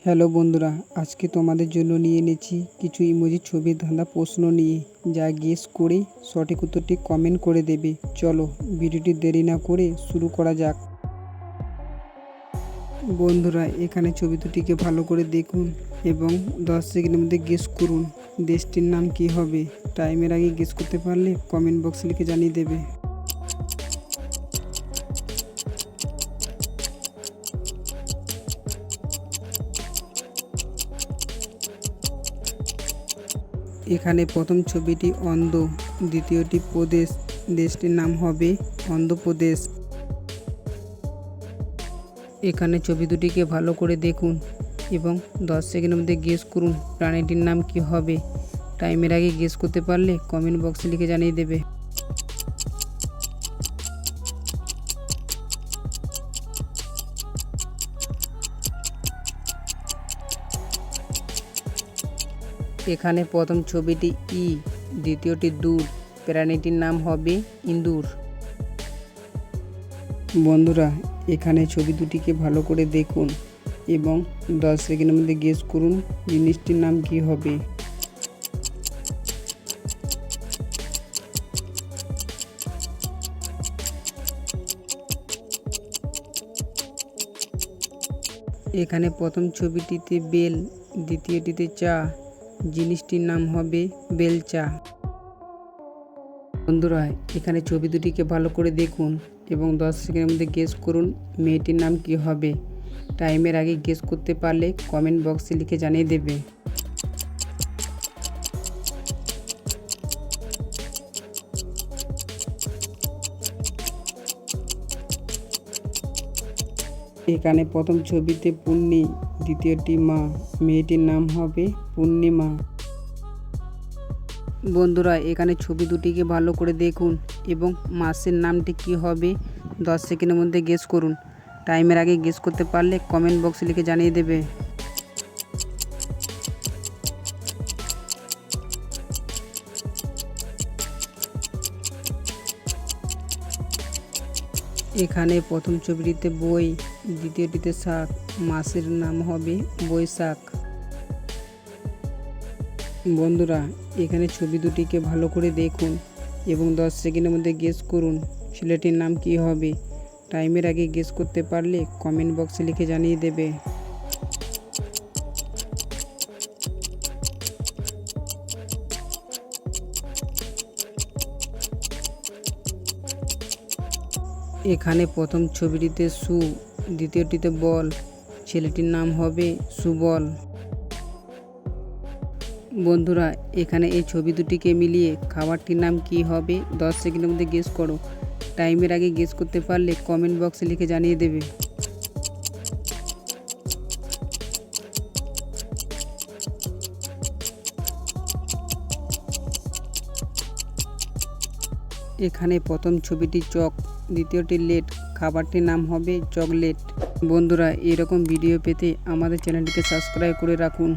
Hello বন্ধুরা, আজকে তোমাদের জন্য নিয়ে এনেছি কিছু ইমোজি ছবির ধাঁধা প্রশ্ন নিয়ে, যা গেস করে সঠিক উত্তরটি কমেন্ট করে দেবে। চলো ভিডিওটি দেরি না করে শুরু করা যাক। বন্ধুরা, এখানে ছবি দুটিকে ভালো করে দেখুন এবং 10 সেকেন্ডের মধ্যে গেস করুন দেশটির নাম কি হবে। টাইমের আগে গেস করতে পারলে কমেন্ট বক্সে লিখে জানিয়ে দেবে। এখানে প্রথম ছবিটি অন্ধ্র, দ্বিতীয়টি প্রদেশ, দেশটির নাম হবে অন্ধ্রপ্রদেশ। এখানে ছবি দুটিকে ভালো করে দেখুন এবং 10 সেকেন্ডের মধ্যে গেস করুন প্রাণীটির নাম কি হবে। টাইমের আগে গেস করতে পারলে কমেন্ট বক্সে লিখে জানিয়ে দেবে। এখানে প্রথম ছবিটি ই, দ্বিতীয়টি দূর, প্রাণীটির নাম হবে ইঁদুর। বন্ধুরা, এখানে ছবি দুটিকে ভালো করে দেখুন এবং 10 সেকেন্ডের মধ্যে গেস করুন জিনিসটির নাম কি হবে। এখানে প্রথম ছবিটিতে বেল, দ্বিতীয়টিতে চা, জিনিসটির নাম হবে বেলচা। বন্ধুরা, এখানে ছবি দুটিকে ভালো করে দেখুন এবং 10 সেকেন্ডের মধ্যে গেস করুন মেয়েটির নাম কি হবে। টাইমের আগে গেস করতে পারলে কমেন্ট বক্সে লিখে জানিয়ে দেবে। এখানে প্রথম ছবিতে পূর্ণি, দ্বিতীয়টি মা, মেয়েটির নাম হবে পূর্ণিমা। বন্ধুরা, এখানে ছবি দুটিকে ভালো করে দেখুন এবং মাসের নামটি কি হবে 10 সেকেন্ডের মধ্যে গেস করুন। টাইমের আগে গেস করতে পারলে কমেন্ট বক্সে লিখে জানিয়ে দেবে। এখানে প্রথম ছবিটিতে বই, দ্বিতীয়টিতে শাক, মাসের নাম হবে বৈশাখ। বন্ধুরা, এখানে ছবি দুটিকে ভালো করে দেখুন এবং 10 সেকেন্ডের মধ্যে গেস করুন ছেলেটির নাম কি হবে। টাইমের আগে গেস করতে পারলে কমেন্ট বক্সে লিখে জানিয়ে দেবে। এখানে প্রথম ছবিটিতে সু, দ্বিতীয়টিতে বল, ছেলেটির নাম হবে সুবল। বন্ধুরা, এখানে এই ছবি দুটিকে মিলিয়ে খাবারটির নাম কি হবে 10 সেকেন্ডের মধ্যে গেস করো। টাইমের আগে গেস করতে পারলে কমেন্ট বক্সে লিখে জানিয়ে দেবে। এখানে প্রথম ছবিটি চক, দ্বিতীয়টি লেট, খাবারটির নাম হবে চকলেট। বন্ধুরা, এরকম ভিডিও পেতে আমাদের চ্যানেলটিকে সাবস্ক্রাইব করে রাখুন।